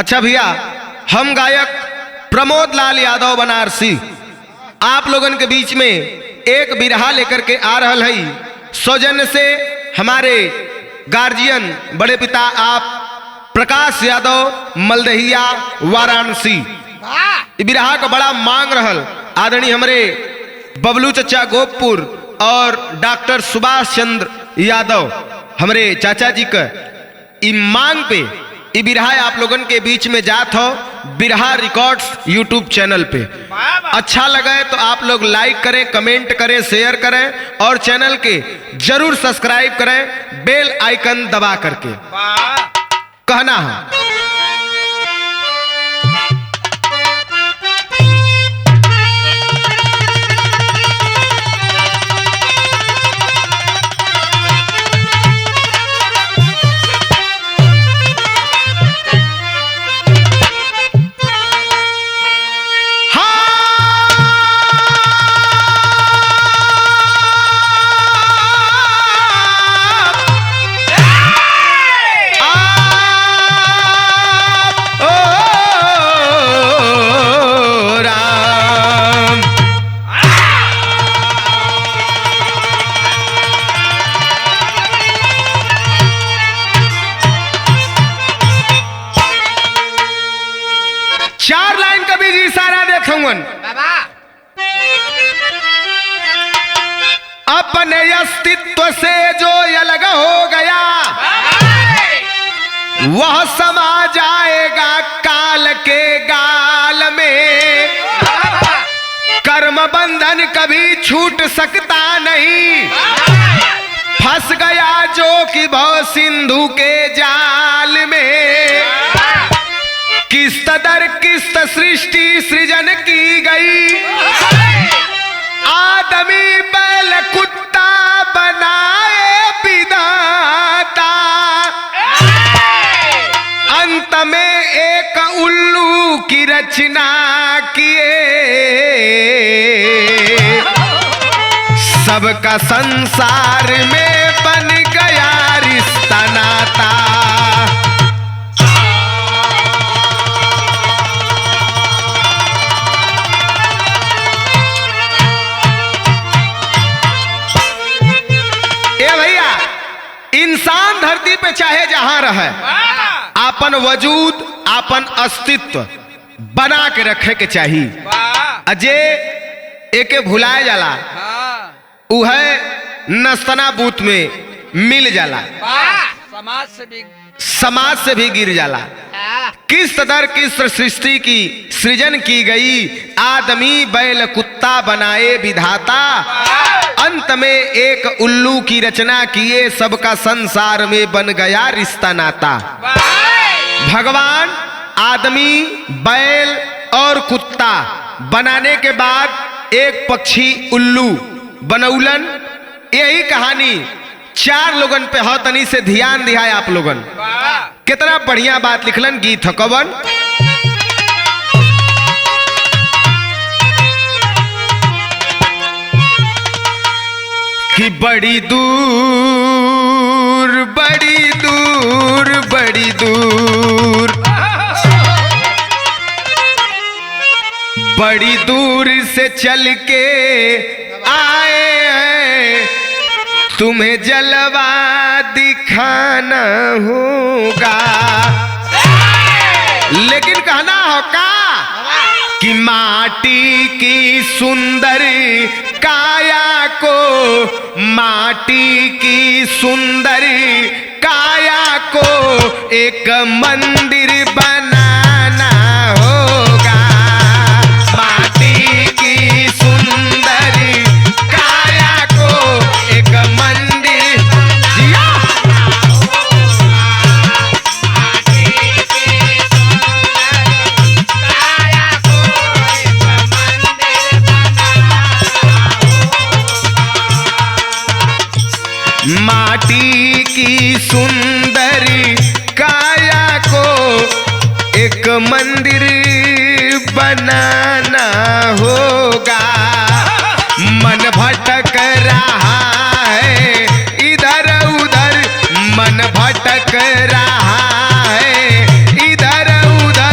अच्छा भैया, हम गायक प्रमोद लाल यादव बनारसी आप लोगन के बीच में एक बिरहा लेकर के आ रहा है। सौजन्य से हमारे गार्जियन बड़े पिता आप प्रकाश यादव मलदहिया वाराणसी। बिरहा का बड़ा मांग रहल आदरणीय हमारे बबलू चचा गोपपुर और डॉक्टर सुभाष चंद्र यादव हमारे चाचा जी का मांग पे ये बिरहा आप लोगन के बीच में जात हो बिरहा रिकॉर्ड्स यूट्यूब चैनल पे। अच्छा लगे तो आप लोग लाइक करें, कमेंट करें, शेयर करें और चैनल के जरूर सब्सक्राइब करें बेल आइकन दबा करके। कहना है चार लाइन का भी इशारा देखूंगा। अपने अस्तित्व से जो अलग हो गया वह समा जाएगा काल के गाल में। कर्म बंधन कभी छूट सकता नहीं, फंस गया जो कि भव सिंधु के जाल में। किस्त दर किस्त सृष्टि सृजन की गई, आदमी बैल कुत्ता बनाए विधाता। अंत में एक उल्लू की रचना किए, सबका संसार में बन गया रिश्ता नाता। इंसान धरती पे चाहे जहां रहे आपन वजूद आपन अस्तित्व बना के रखे के चाहिए। अजय एके भुलाए जाला वह नस्तना बूथ में मिल जाला, समाज से भी गिर जाला। किस दर किस सृष्टि की सृजन की गई, आदमी बैल कुत्ता बनाए विधाता। अंत में एक उल्लू की रचना किए, सबका संसार में बन गया रिश्ता नाता। भगवान आदमी बैल और कुत्ता बनाने के बाद एक पक्षी उल्लू बनौलन। यही कहानी चार लोगन पे हो, तनी से ध्यान दिया आप लोगन। कितना बढ़िया बात लिखलन गीत हो कवन। कि बड़ी दूर बड़ी दूर बड़ी दूर बड़ी दूर से चल के आए हैं, तुम्हें जलवा दिखाना होगा। लेकिन कहना होगा कि माटी की सुंदर काया को, माटी की सुंदर काया को एक मंदिर बनाना होगा। माटी की सुंदर काया को एक मंदिर जिया। माटी की सुंदर काया को एक मंदिर बनाना होगा। मन भटक रहा है इधर उधर, मन भटक रहा है इधर उधर।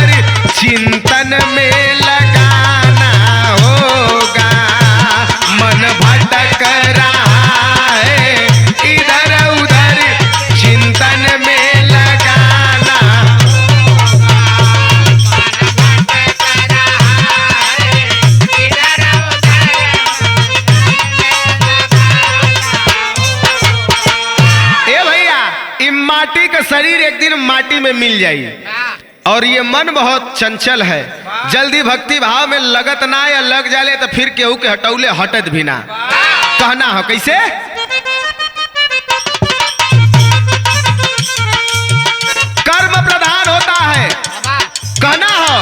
माटी का शरीर एक दिन माटी में मिल जाई और ये मन बहुत चंचल है, जल्दी भक्ति भाव में लगत ना या लग जाले तो फिर केहू के हटौले हटत भी ना। कहना हो कैसे? कर्म प्रधान होता है। कहना हो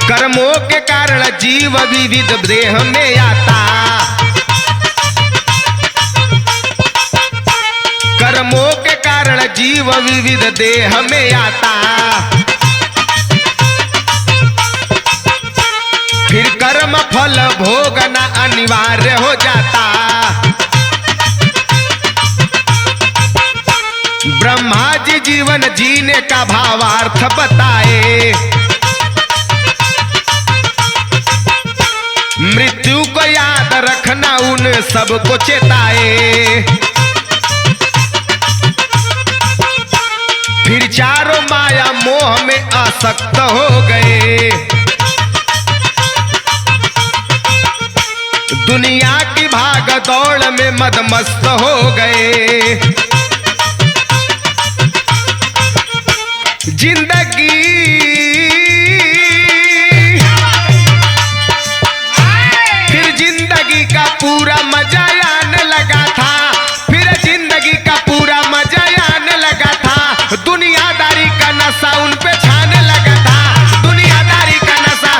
कर्मों के कारण जीव विविध देह में आता, कर्मों के कारण जीव विविध देह में आता, फिर कर्म फल भोगना अनिवार्य हो जाता। ब्रह्मा जी जीवन जीने का भावार्थ बताए, मृत्यु को याद रखना उन सबको चेताए, फिर चारों माया मोह में आसक्त हो गए, दुनिया की भाग दौड़ में मदमस्त हो गए। जिंदगी फिर जिंदगी का पूरा मजा आने लगा था, फिर जिंदगी का पूरा मजा आने लगा था, दुनियादारी का नशा उन पे छाने लगा था, दुनियादारी का नशा।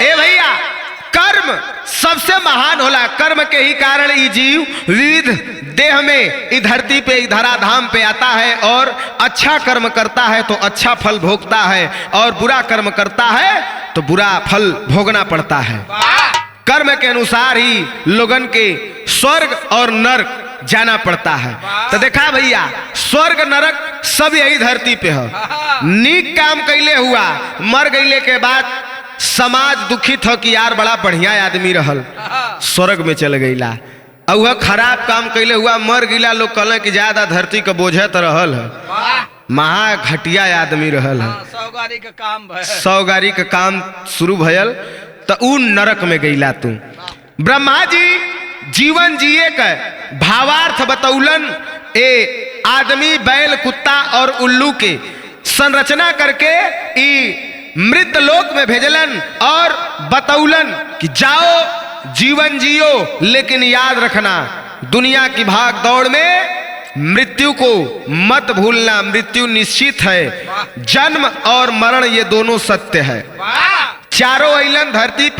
ए भैया कर्म सबसे महान होला, कर्म के ही कारण ये जीव विविध देह में इस धरती पे इस धराधाम पे आता है और अच्छा कर्म करता है तो अच्छा फल भोगता है और बुरा कर्म करता है तो बुरा फल भोगना पड़ता है। कर्म के अनुसार ही लोगन के स्वर्ग और नरक जाना पड़ता है। तो देखा भैया स्वर्ग नरक सब यही धरती पे है। नीक काम कैले हुआ मर गईले के बाद समाज दुखित हो कि यार बड़ा बढ़िया आदमी रहल, स्वर्ग में चल गईला, और वह खराब काम कैले हुआ मर गईला, लोग कहले कि ज्यादा धरती का बोझा तो रहल है, महा घटिया आदमी रहल है, सौगारी का काम शुरू भयल तो उ नरक में गईला तू। ब्रह्मा जी जीवन जिए का भावार्थ बतौलन, ए आदमी बैल कुत्ता और उल्लू के संरचना करके ई मृत लोक में भेजलन और बतौलन कि जाओ जीवन जियो, लेकिन याद रखना दुनिया की भाग दौड़ में मृत्यु को मत भूलना, मृत्यु निश्चित है, जन्म और मरण ये दोनों सत्य है। चारों अइलन धरती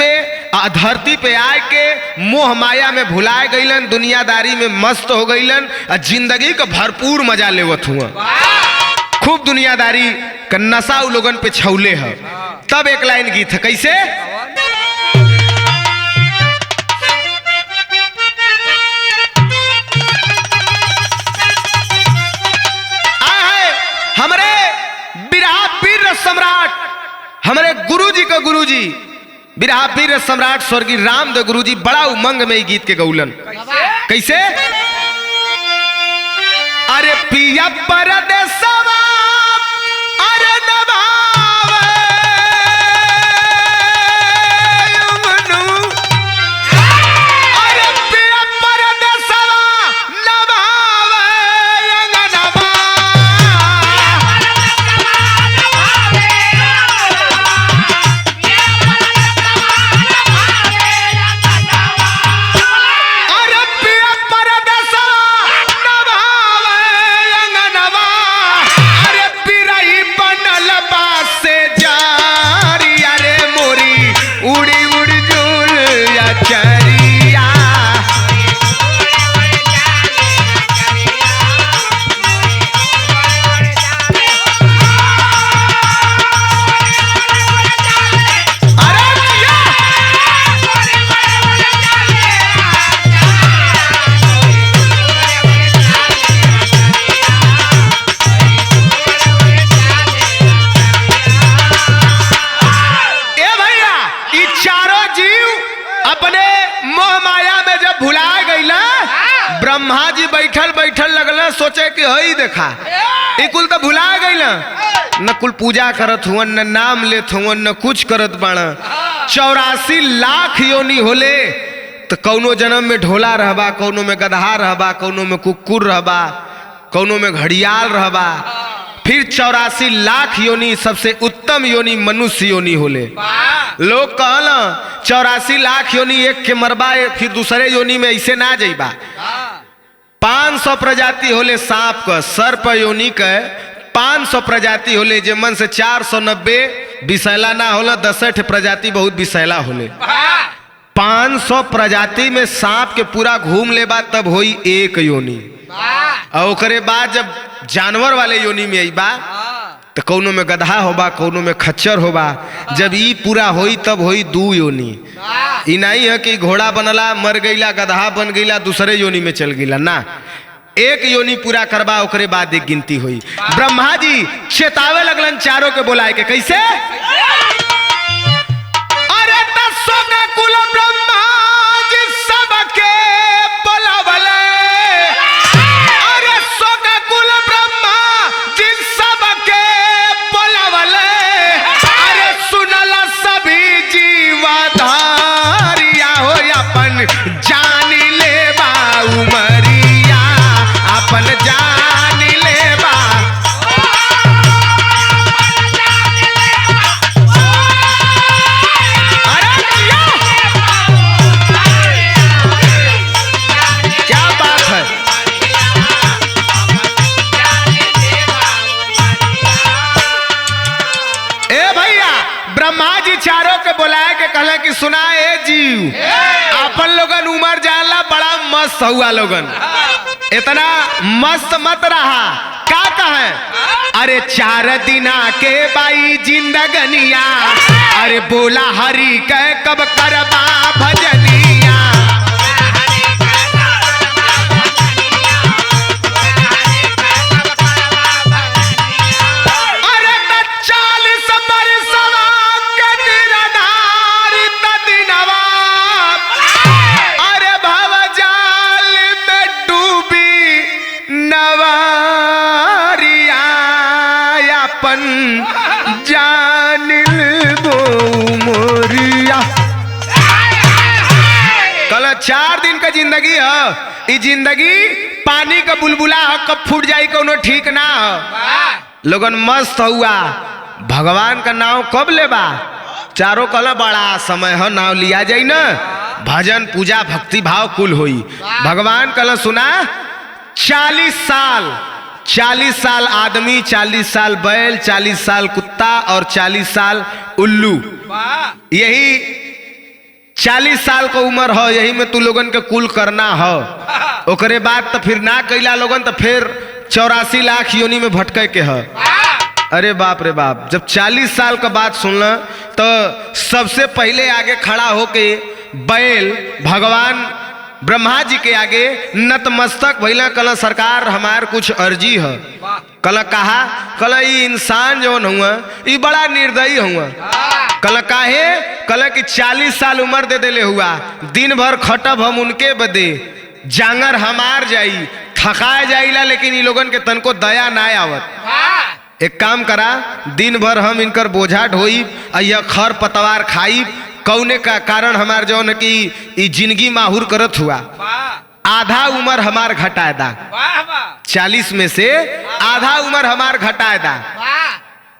पे आए के मोह माया में भुलाए गईलन, दुनियादारी में मस्त हो गईलन और जिंदगी का भरपूर मजा लेवत हुआ, खूब दुनियादारी का नशा उ लोगन पे छौले है। तब एक लाइन गीत है कैसे? हमारे बिरहा वीर सम्राट, हमारे गुरुजी का गुरुजी बिरहा वीर सम्राट स्वर्गीय रामदेव गुरुजी बड़ा उमंग में गीत के गौलन। कैसे? अरे पिया परदेसवा अरे नभावे यमुनु, अरे पिया परदेसवा नभावे यंगनवा, अरे पिया परदेसवा ब्रह्मा जी बैठल बैठल लगल सोचे कि हई देखा ई कुल तो भुला गई न कुल पूजा करत हुआ न नाम लेत हुआ न कुछ करत बाड़ा। 84 लाख योनि होले तो कौनो जन्म में ढोला रहबा, कौनो में गदहा रहबा, कौनो में कुकुर रहबा, कौनो में घड़ियाल रहबा। फिर 84 लाख योनि सबसे उत्तम योनि मनुष्य योनि होले। लोग कहला 84 लाख योनि एक के मरबा फिर दूसरे योनि में ऐसे ना जाइबा। 500 प्रजाति होले सांप का, सर्प योनि के 500 प्रजाति होले, जे मन से 490 विषैला ना होला, 10 प्रजाति बहुत विषैला होले। 500 प्रजाति में सांप के पूरा घूम लेबा तब होई एक योनि। और ओकरे बाद जब जानवर वाले योनि में आईबा तो कौनो में गधा होबा, कौनो में खच्चर होबा। जब ई पूरा होई तब होई 2 योनि। ई नहीं है कि घोड़ा बनला, मर गईला, गधा बन गईला, दूसरे योनि में चल गईला ना। एक योनि पूरा करबा, ओकरे बाद एक गिनती हुई। ब्रह्मा जी चेतावे लगलन चारों के बुलाए के, कैसे? अरे 10 का कुल ब्रह्मा जी सबके बुलावले। अरे 100 का कुल ब्रह्मा जी सबके बुलावले। अरे सुनला सभी जीवाधारिया हो अपन जान लेबा उमरिया, अपन जान लेबा। अरे क्या बात है। ए भैया ब्रह्मा जी चारों के बुलाए के कहले कि सुना ए जीव, अपन लोगन उमर जानला बड़ा मस्त हुआ लोगन, इतना मस्त मत रहा। का कहे? अरे 4 दिना के बाई जिंदगनिया, अरे बोला हरि के कब करबा भजनिया। अरे 40 बरसवा के निरनार तदिनवा, अरे भवजाल में डूबी नवारिया, अपन जान लेबो मोरिया। कल 4 दिन का जिंदगी है, ई जिंदगी पानी का बुलबुला है, कब फूट जाई कोनो ठीक ना हो। लोगन मस्त हुआ, भगवान का नाम कब लेबा? चारों कल बड़ा समय है, नाम लिया जाई ना, भजन पूजा भक्ति भाव कुल होई। भगवान कल सुना 40 साल आदमी, 40 साल बैल, 40 साल कुत्ता और 40 साल उल्लू। यही 40 साल का उम्र हो, यही में तू लोगन के कुल करना हो। ओकरे बाद तो फिर ना कैला लोगन तो फिर 84 लाख योनि में भटके के है। अरे बाप रे बाप, जब 40 साल का बात सुनला तो सबसे पहले आगे खड़ा होके बैल भगवान ब्रह्मा जी के आगे नतमस्तक भइला। कल सरकार हमार कुछ अर्जी है। कल कहा, कल ई इंसान जौन हुआ ई बड़ा निर्दयी हुआ। कल काहे? कल कि 40 साल उम्र दे देले हुआ, दिन भर खटब हम उनके बदे, जांगर हमार जाई, थका जाइला, लेकिन इ लोगन के तनको दया ना आवत। एक काम करा, दिन भर हम इनकर बोझा ढोई, यह खर पतवार खाई, कौने का कारण हमार जौन की जिंदगी माहूर करत हुआ। आधा उम्र हमार घटाए दा, 40 में से आधा उम्र हमार घटाए दा।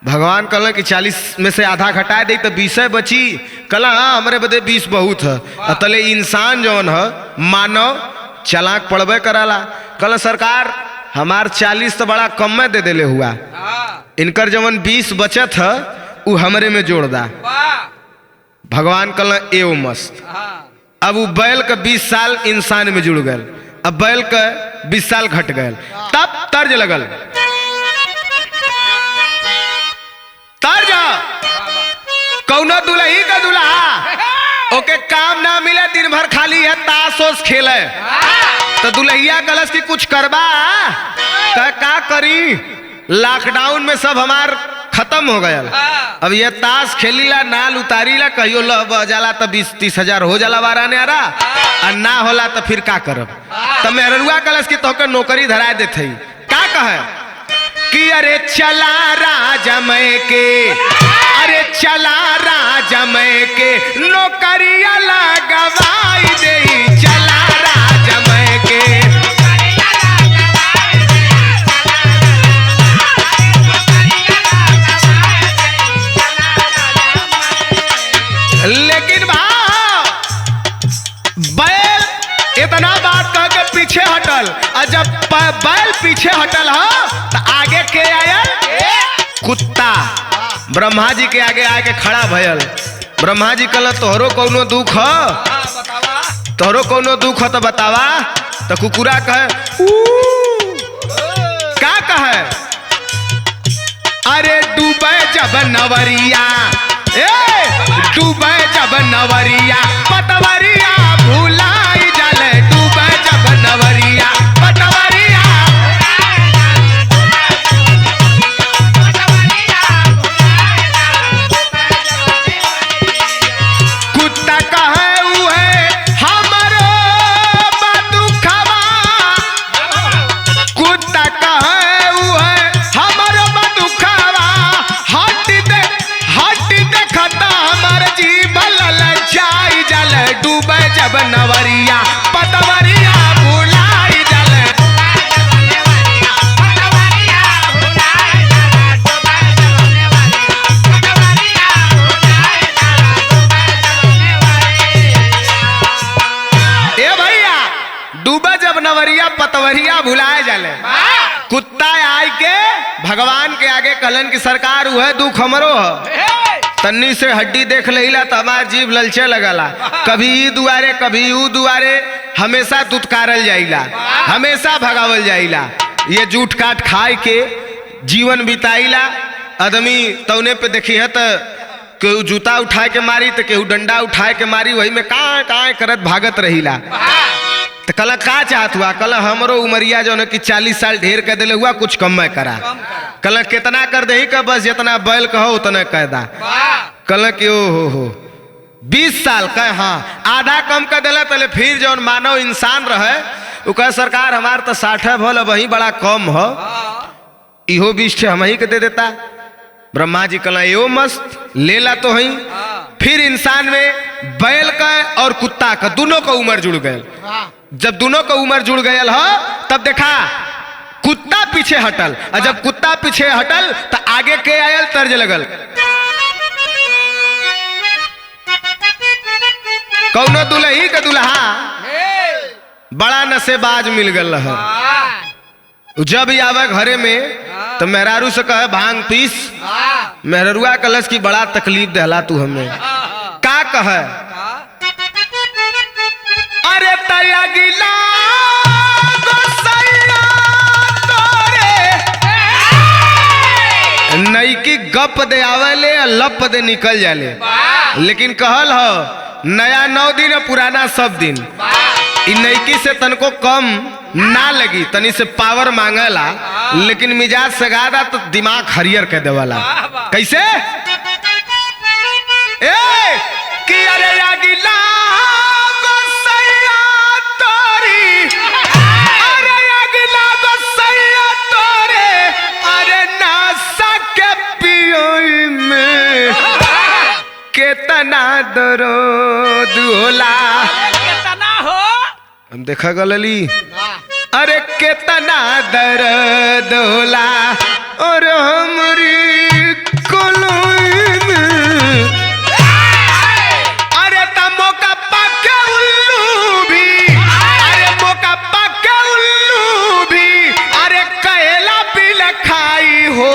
भगवान कहला कि 40 में से आधा घटाए दे तो 20 बची। कहला हाँ हमरे बदे 20 बहुत है। अतले इंसान जौन है मानव चलाक पड़बे कराला। कहला सरकार हमार 40 तो बड़ा कम में दे देले हुआ, इनकर जवन 20 बचत है वो हमरे में जोड़ दा। भगवान कहला एवं मस्त। अब वो बैल का 20 साल इंसान में जुड़ गए, अब बैल का 20 साल घट गए। तब तर्ज लगल, तर्ज कौनो दुल्ही का दुल्हा ओके काम ना मिले, दिन भर खाली है ताश ओस खेले। तो दुल्हिया कलश की कुछ करबा का करी? लॉकडाउन में सब हमार खत्म हो गया। अब ये ताश खेलीला नाल उतारीला, कहियो लह जाला तो 20-30 हजार हो जाला वाराने आरा, और ना होला तो फिर का करब? तो मेहरुआ कलश की तोके नौकरी धरा देते का कहे कि अरे चला राजा मैं के, अरे चला राजा मैं के नौकरिया लगवाई दे। लेकिन भाव बैल इतना बात कह के पीछे हटल, और जब बैल पीछे हटल हो तो आगे के आयल कुत्ता ब्रह्मा जी के आगे आके खड़ा भयल। ब्रह्मा जी कहल तोहरो कोनो दुख हो, तोहरो कोनो दुख हो तो बतावा। तो कुकुरा कहे का कहे, अरे डूबे जब नवरिया, डूबे जब नवरिया पतवरिया भुलाई जाले, डूबे जब नवरिया पतवरिया। कुत्ता कहे उहे हमरो बदुखवा, कुत्ता कहे उहे हमरो बदुखवा, हट देखता हमर जीव ललचाई जाले, डूबे जब नवरिया पतवरिया भुलाई जाले। ए भैया डूबे जब नवरिया पतवरिया भुलाए जाले। कुत्ता आय के भगवान के आगे कहलन की सरकार हुए दुख हमरो है, तन्नी से हड्डी देख लेला तो हमार जीव ललचे लगला, कभी ई दुआरे कभी ऊ दुआरे, हमेशा दुत्कारल जाइला, हमेशा भगावल जाइला। ये जूठ काट खाए के जीवन बिताइला। आदमी तौने पे देखी है तो केहू जूता उठाए के मारी तो केहू डंडा उठाए के मारी, वही में काए करत भागत रहीला। तो कल का चाहत हुआ, कल हमरो उमरिया जो है कि 40 साल ढेर कर दिले हुआ, कुछ कम में करा। कल कितना कर दे का बस जितना बैल कहो उतना कह दा। कल कि ओ हो 20 साल कह, हाँ आधा कम कर दिला तले फिर जो मानव इंसान रहे वो कह सरकार हमार तो 60 भल वही बड़ा कम हो, इहो 20 हम ही के दे देता। ब्रह्मा जी कल यो मस्त ले ला तो ही। फिर इंसान में बैल का और कुत्ता का दोनों का उम्र जुड़ गए। जब दोनों का उम्र जुड़ गयल हो तब देखा कुत्ता पीछे हटल, और जब कुत्ता पीछे हटल तो आगे के आयल तर्ज लगल। कौनो दुल्ही का दुल्हा बड़ा नशेबाज मिल गल है। जब आवे घरे में तो मेहरारू से कहे भांग पीस, मेहरुआ कलश की बड़ा तकलीफ दहला तू हमें। का कहे, अरे तया गिला नई की गप दे आवेले लप दे निकल जाले। लेकिन कहल हो नया 9 दिन पुराना सब दिन, इ नईकी से तनको कम ना लगी, तनी से पावर मांगला, लेकिन मिजाज सगादा तो दिमाग हरियर कर देवाला। कैसे ए कि अरे अगिला गोसैया तोरी, अरे अगिला गोसैया तोरे, अरे नासा के पियोई में केतना दर्द होला। हम देखा गलली, अरे केतना दर्द होला और हमरी कोलोई में, अरे तमो का पाके उल्लू भी, अरे मोका पाके उल्लू भी, अरे कहला भी लखाई हो,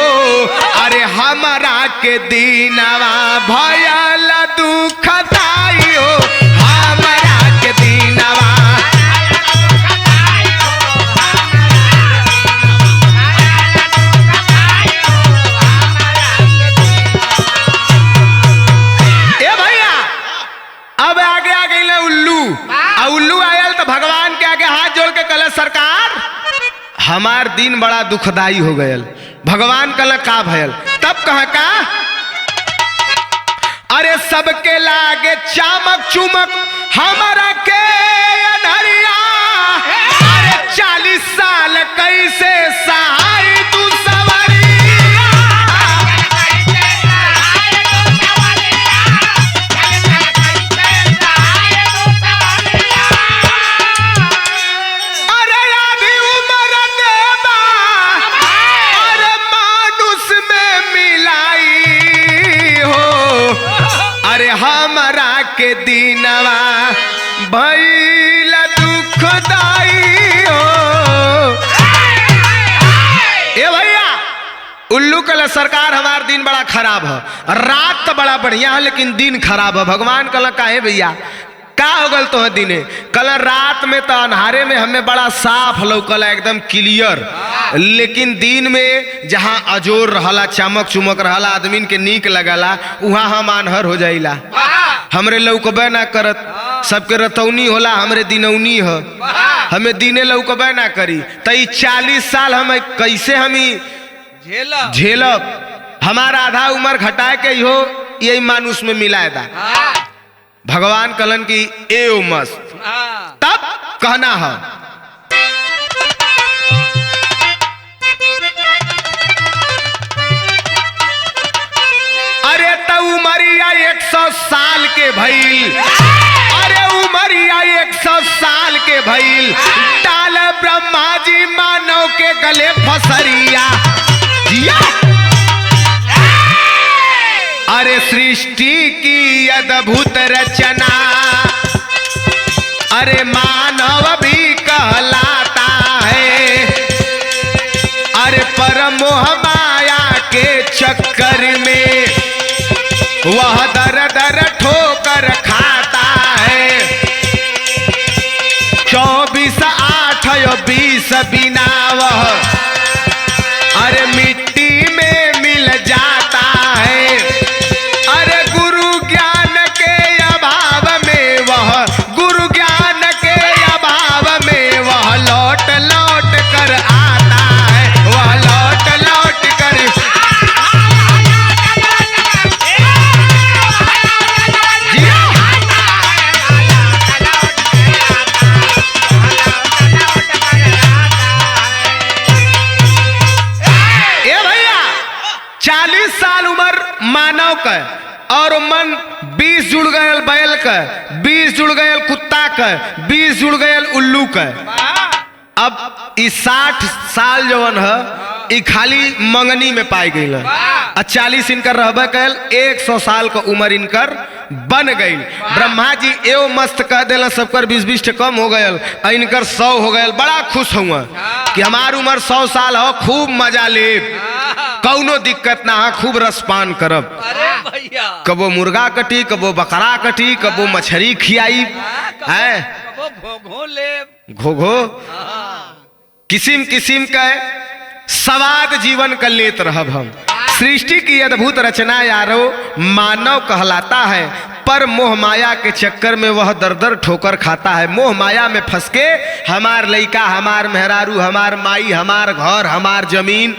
अरे हमारा के दीनवा भयल दुखदाई हो, हमारा के दीनवा। अब आगे आ गई उल्लू, उल्लू आयल तो भगवान के आगे हाथ जोड़ के कहले सरकार हमार दिन बड़ा दुखदाई हो गयल। भगवान कहले का भयल, तब कह का, अरे सबके लागे चामक चुमक हमारा के अनहरिया, अरे 40 साल कैसे सहाय तू सवरिया। अरे अभी उम्र देबा, अरे मानुष में मिलाई हो, अरे हाँ हमरा के दीनवा भइल दुखदाई हो। ए भैया उल्लू कल सरकार हमार दिन बड़ा खराब है, रात तो बड़ा बढ़िया है लेकिन दिन खराब है। भगवान कल काहे भैया का हो गल तो दिने कल रात में तो अन्हारे में हमें बड़ा साफ लौकल एकदम क्लियर, लेकिन दिन में जहाँ अजोर रहला चमक चुमक रहला आदमी के नीक लगला वहाँ हम अनहर हो जाइला। हमरे लौकबे ना करत, सबके रतौनी होला हमरे दिनौनी है, हमें दिने लौकबे ना करी। तो 40 साल हम कैसे हम झेलब। हमारा आधा उम्र घटा के हो यही मानुष में मिलाए दा। भगवान कलन की ए मस्त तब कहना है अरे तो उमरिया 100 साल के भइल, अरे उमरिया 100 साल के भइल, डाल ब्रह्मा जी मानव के गले फसरिया। अरे सृष्टि की अद्भुत रचना अरे मानव भी कहलाता है। अरे पर मोह माया के चक्कर में वह दर दर ठोकर खाता है। 24 8 20 बिना वह अरे मिट्टी में मिल जाता है। अरे गुरु ज्ञान के अभाव में वह, गुरु ज्ञान के अभाव में वह लौट लौट कर आता है, वह लौट लौट कर। ए भैया 40 साल उम्र मानव का और मन 20 जुड़ गयल बैल का, 20 जुड़ गयल कुत्ता का, 20 जुड़ गयल उल्लू का। अब इस 60 साल जवन है ई खाली मंगनी में पाई गई है। 40 इनकर रहबे कैल 100 साल का उम्र इनकर बन गई। ब्रह्मा जी एवं मस्त कह दिल सबकर 20-20 कम हो गयल, इनकर 100 हो गयल। बड़ा खुश हुआ कि हमार उम्र 100 साल हो, खूब मजा ले, कौनो दिक्कत ना है, खूब रसपान करब। कबो मुर्गा कटी, कबो बकरा कटी, कबो मछली खियाई है, घोघो किसिम किसिम का स्वाद जीवन का लेत रहब हम। सृष्टि की अद्भुत रचना यारो मानव कहलाता है, पर मोह माया के चक्कर में वह दर दर ठोकर खाता है। मोह माया में फंस के हमार लइका, हमार मेहरारू, हमार माई, हमार घर, हमार जमीन,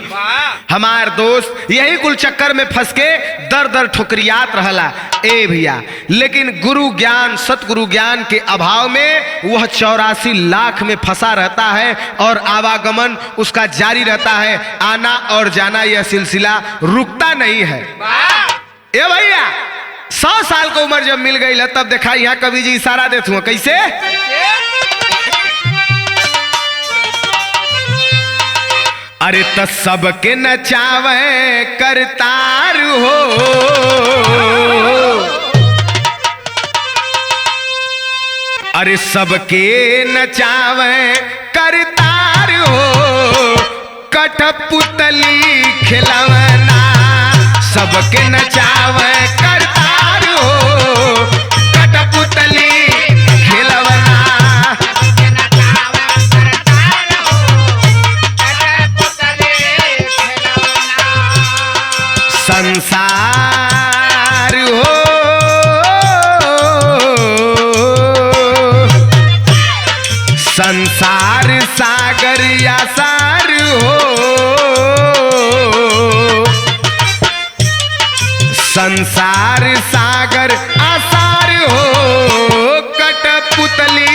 हमार दोस्त, यही कुल चक्कर में फंस के दर दर ठोकरियात रहला। ए भैया लेकिन गुरु ज्ञान, सतगुरु ज्ञान के अभाव में वह 84 लाख में फंसा रहता है और आवागमन उसका जारी रहता है। आना और जाना यह सिलसिला रुकता नहीं है। ए भैया 100 साल की उम्र जब मिल गई है तब देखा यहाँ कवि जी इशारा देते हुए कैसे अरे तो सबके नचावे करतार हो, अरे सबके नचावे करतार हो, कठपुतली खिलवना सबके नचावे करतार हो, कठपुतली खिलवना। संसार हो संसार सागर या सार हो, संसार सागर आसार हो, कठपुतली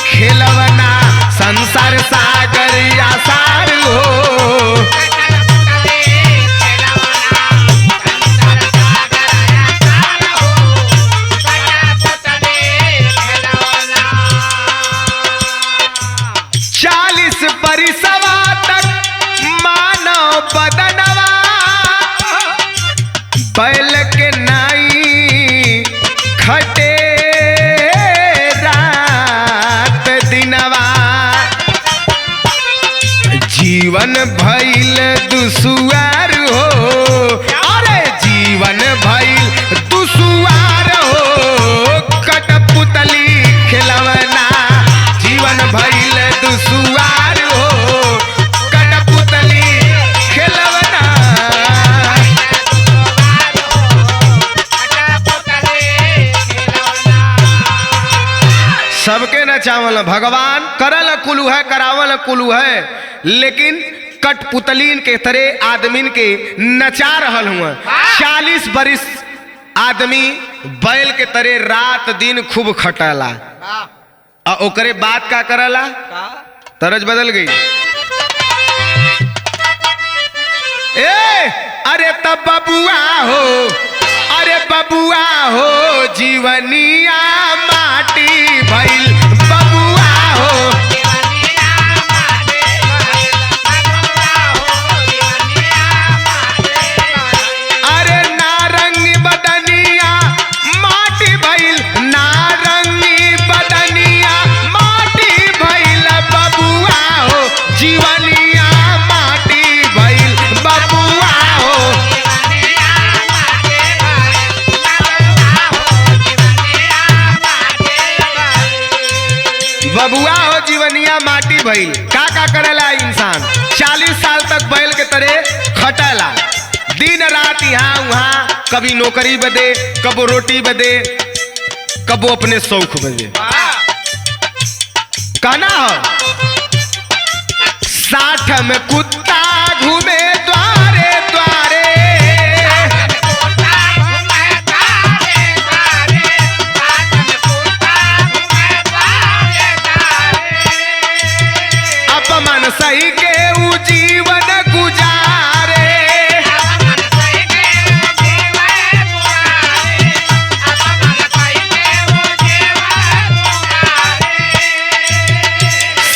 खिलवना संसार सागर आसार हो। परिसवा तक मानव बदनवा बैल के नाई खटे रात दिनवा जीवन भइल दुसुआर हो, अरे जीवन भइल दुसुआर हो, कठपुतली खिलवना जीवन भइल दुसुआर हो, कठपुतली खिलवना। सबके न चावल भगवान करल कुलू है करावल कुलू है, लेकिन कठपुतलीन के तरह आदमीन के नचा रहल हुआ। 40 बरिस आदमी बैल के तरह रात दिन खूब खटला, और ओकरे बात का करला, तरज बदल गई। ए अरे तब बबुआ हो, अरे बबुआ हो, जीवनिया माटी भइल बबुआ हो, अरे नारंगी बदनिया माटी भइल, नारंगी बदनिया माटी भइल बबुआ हो, जीवनिया माटी भइल बबुआ हो। बबुआ हो जीवनिया माटी भइल। का करेला इंसान? 40 साल तक बैल के तरह खटेला, दिन रात यहाँ वहाँ, कभी नौकरी बदे, कबो रोटी बदे, कबो अपने शौक बदे। कहना हो 60 में कुत्ता घूमे द्वारे द्वारे, अपमन सही के ऊ जीवन गुजारे,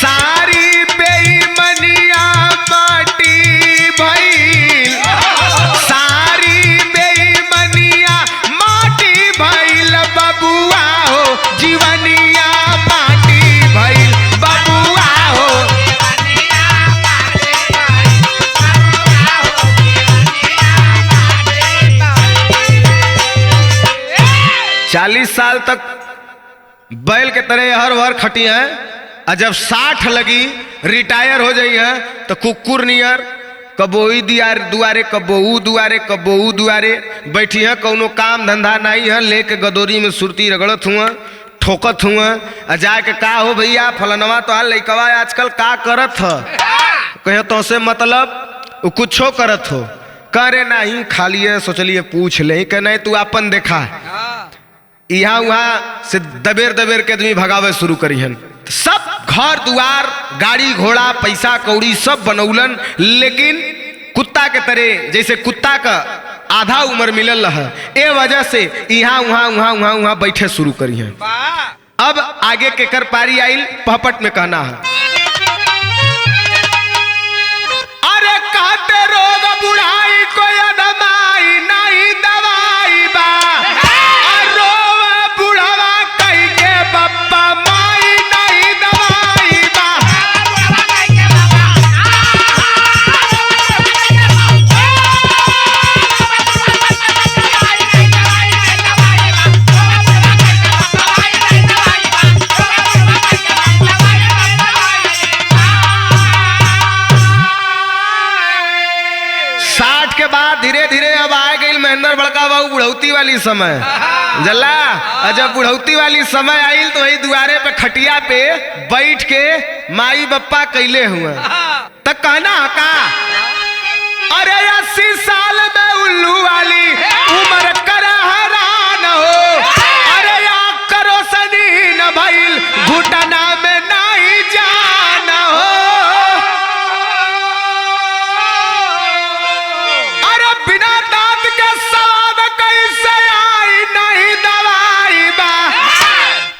सारी बेईमनिया माटी भइल, सारी बेईमनिया माटी भइल बबुआ हो, जीवनिया माटी भइल बबुआ हो। 40 साल तक बैल के तरह हर भर खटी है, और जब 60 लगी रिटायर हो जाई है तो कुकुर नियर कबो ई दुआरे कबो ऊ दुआरे कबो ऊ दुआरे बैठी है, कौनो काम धंधा नहीं है, लेके गदोरी में सुरती रगड़त हुआ, ठोकत हुआ, जाके का हो भैया फलनवा तो हाल लइकवा आजकल का करत ह, कहे तो से मतलब वो कुछो करत हो, करे नहीं खाली है, सोचलिए पूछ ले, कह नहीं तू अपन देखा। यहाँ वहाँ से दबेर दबेर के आदमी भगावे शुरू करी हन, सब घर दुआर गाड़ी घोड़ा पैसा कौड़ी सब बनौलन, लेकिन कुत्ता के तरह, जैसे कुत्ता का आधा उम्र मिलल है, ए वजह से यहाँ वहाँ बैठे शुरू करी हैं। अब आगे के कर पारी आइल, पहपट में कहना है, अरे कहते रोग बुढ़ाई को अदमाई नहीं दवाई बा, बप्पा माई नहीं दवाई बा। के बाद धीरे धीरे अब आ गई महेंद्र बड़का बाबू बुढ़ौती वाली समय जल्ला, और जब बुढ़ौती वाली समय आई तो वही दुआरे पे खटिया पे बैठ के माई बप्पा कैले हुए तक कहना का, अरे 80 साल में उल्लू वाली उम्र कर हैरान हो, अरे या करो सनी न भइल घुटना में नहीं जान हो, अरे बिना दांत के स्वाद कैसे आई नहीं दवाई बा,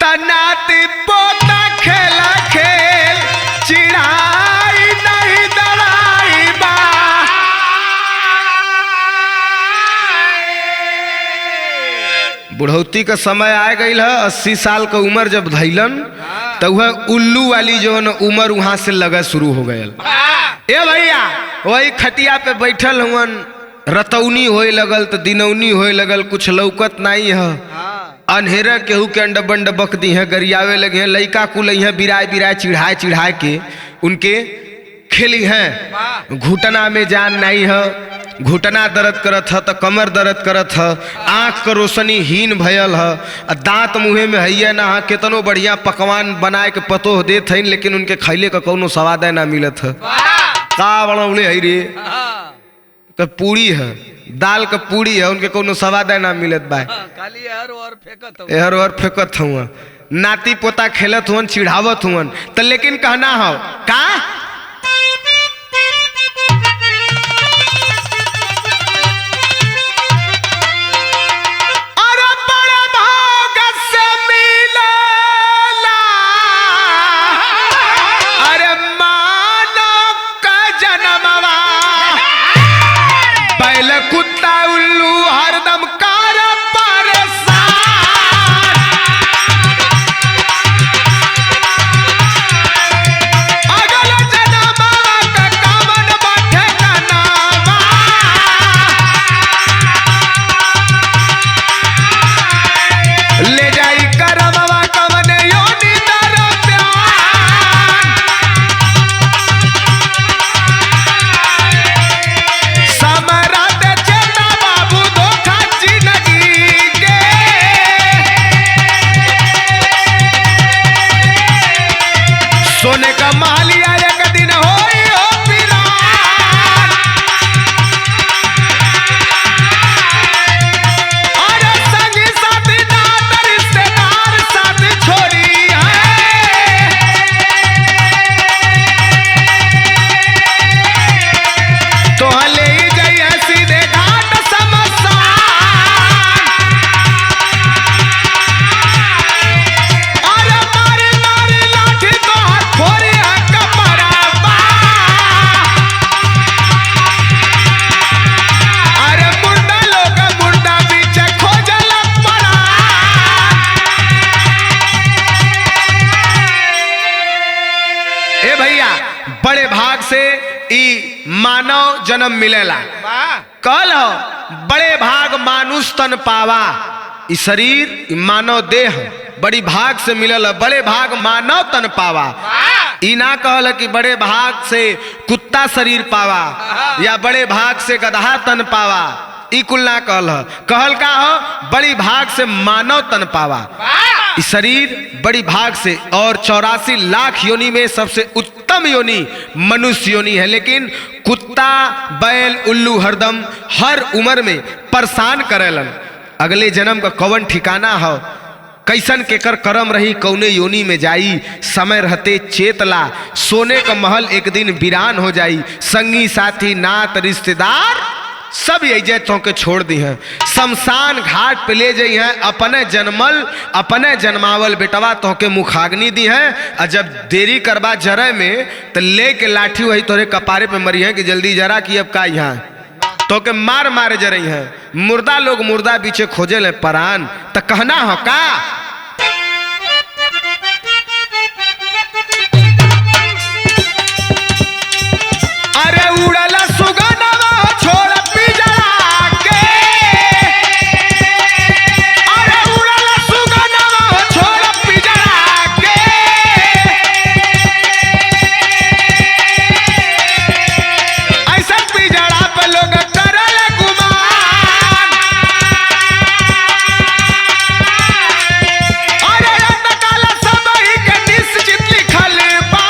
तनाती पोता खेला खेल चिड़ाई नहीं दवाई बा। बुढ़ौती का समय आ गई है। 80 साल का उम्र जब धैलन तो वह उल्लू वाली जो उम्र वहां से लगा शुरू हो गया। ए भैया वही खटिया पे बैठल हुन, रतौनी होए लगल तो दिनौनी होए लगल, कुछ लौकत नहीं है। अनहेरा केहू के अंड बंड बक दी है, गरियावे लगे हैं, लइका कुल है बिराए बिराए चिढ़ाए चिढ़ाए के उनके खेली हैं। घुटना में जान नहीं है, घुटना दर्द करत है तो कमर दर्द करत है, आँख का रोशनी हीन भयल है, दांत मुँहे में है ना। कितनो बढ़िया पकवान बनाए के पतो देत है लेकिन उनके खैले का कोनो स्वाद ना मिलत है। का बनौले है रे तो पूरी है, दाल का पूरी है, उनके कोनो स्वाद ना मिलत बा। खाली एहर और फेंकत हुआ, नाती पोता खेलत हुआ, चिढ़ावत हुआ। तो लेकिन कहना हो का कुत्ता उल्लू हरदम कार परेशान, अगल जनमा का कामन बैठे कनावा, ले जाई करमवा कमन योनि दर प्यान, समरा सोने का मालिया एक दिन होई हो पिरान, और संगी साथी नात रिश्तेदार साथ छोड़ी है, तो ले जाइए सीधे घाट समसान, बड़े भाग से ई मानव जन्म मिलेला। कल हो बड़े भाग मानुष तन पावा, ई शरीर ई मानव देह बड़ी भाग से मिलल, बड़े भाग मानव तन पावा। ई ना कहल कि बड़े भाग से कुत्ता शरीर पावा या बड़े भाग से गधा तन पावा, ई कुल ना कहल का हो बड़ी भाग से मानव तन पावा। इस शरीर बड़ी भाग से और 84 लाख योनि में सबसे उत्तम योनि मनुष्य योनि है। लेकिन कुत्ता बैल उल्लू हरदम हर उम्र में परेशान करेलन। अगले जन्म का कौन ठिकाना हो, कैसन केकर करम रही, कौने योनि में जाई, समय रहते चेतला, सोने का महल एक दिन वीरान हो जाई, संगी साथी नात रिश्तेदार सब यही तो के छोड़ दी हैं, शमशान घाट पे ले जाई हैं, अपने जन्मल अपने जन्मावल बेटवा तो के मुखाग्नि दी हैं। और जब देरी करबा जरे में तो ले के लाठी वही तोरे कपारे पे मरी है कि जल्दी जरा कि अब का यहाँ तो के मार मारे जरई हैं। मुर्दा लोग मुर्दा पीछे खोजे ले परान, तो कहना हो का अरे उड़ला सुगनवा छोड़ पिजड़ा के, अरे उड़ला सुगनवा छोड़ पिजड़ा के, ऐसा पिजड़ा पे लोग करल गुमान, अरे काला सब ही के निश्चित लिखल बा,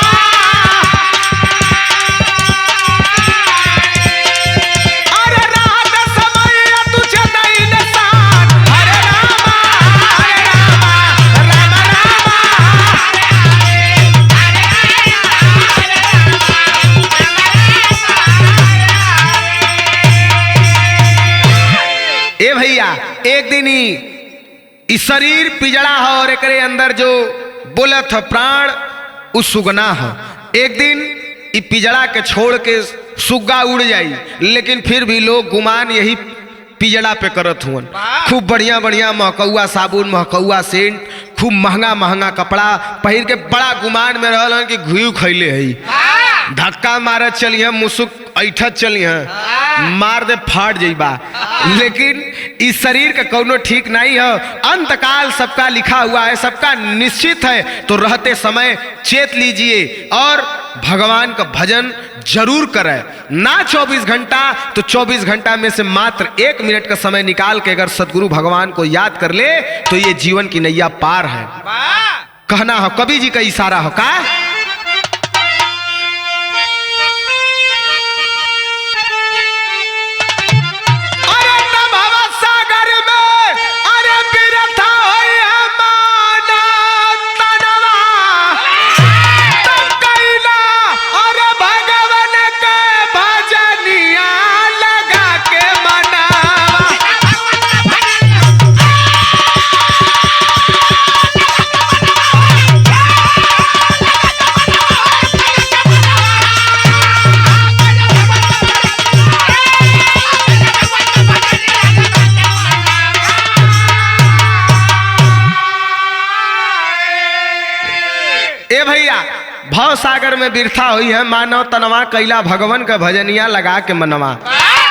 ए भैया एक दिन ही शरीर पिजड़ा हो और एकरे अंदर जो बोलत है प्राण उस सुगना हो। एक दिन इ पिजड़ा के छोड़ के सुग्गा उड़ जाई, लेकिन फिर भी लोग गुमान यही पिजड़ा पे करत हुवन। खूब बढ़िया बढ़िया महकौआ साबुन, महकौआ सेंट, खूब महंगा महंगा कपड़ा पहिर के बड़ा गुमान में रहल कि घुयू खैले है। धक्का मारत चलिए, मुसुक ऐठत चलिए, मार दे फाट जाइबा। लेकिन इस शरीर का कोनो ठीक नहीं है। अंतकाल सबका लिखा हुआ है, सबका निश्चित है। तो रहते समय चेत लीजिए और भगवान का भजन जरूर करें। ना 24 घंटा तो 24 घंटा में से मात्र 1 मिनट का समय निकाल के अगर सदगुरु भगवान को याद कर ले तो ये जीवन की नैया पार है। कहना हो कवि जी का इशारा हो का, भव सागर में बिरथा हुई है मानव तनवा, कैला भगवान का भजनिया लगा के मनवा।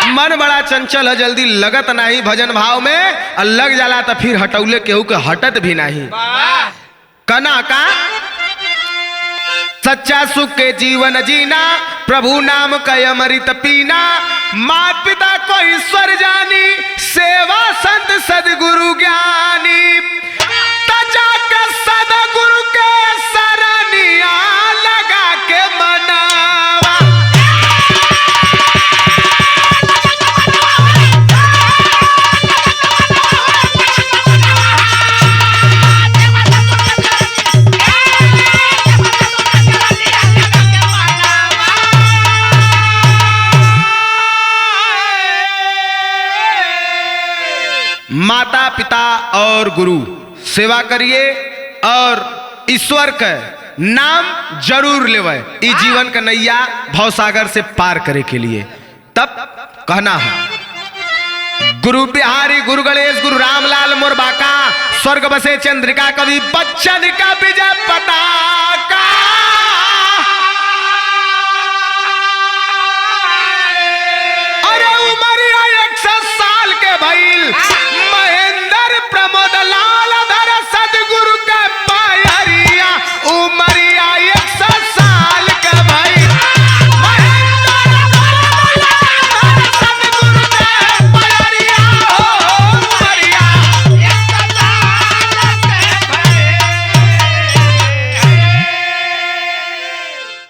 मन बड़ा चंचल है, जल्दी लगत नहीं भजन भाव में, और लग जाला तो फिर हटौले केहू के हटत भी नहीं। कना का सच्चा सुख के जीवन जीना, प्रभु नाम का अमृत पीना, मात पिता को ईश्वर जानी, सेवा संत सदगुरु ज्ञानी, तजा के सदगुरु के सरनिया लगा के मनावा। माता पिता और गुरु सेवा करिए और ईश्वर का नाम जरूर लेवे, इस जीवन का नैया भवसागर से पार करे के लिए। तब कहना है गुरु बिहारी, गुरु गणेश, गुरु रामलाल मोरबाका, स्वर्ग बसे चंद्रिका, कवि बच्चन का विजय पताका। अरे उमरिया 100 साल के भइल,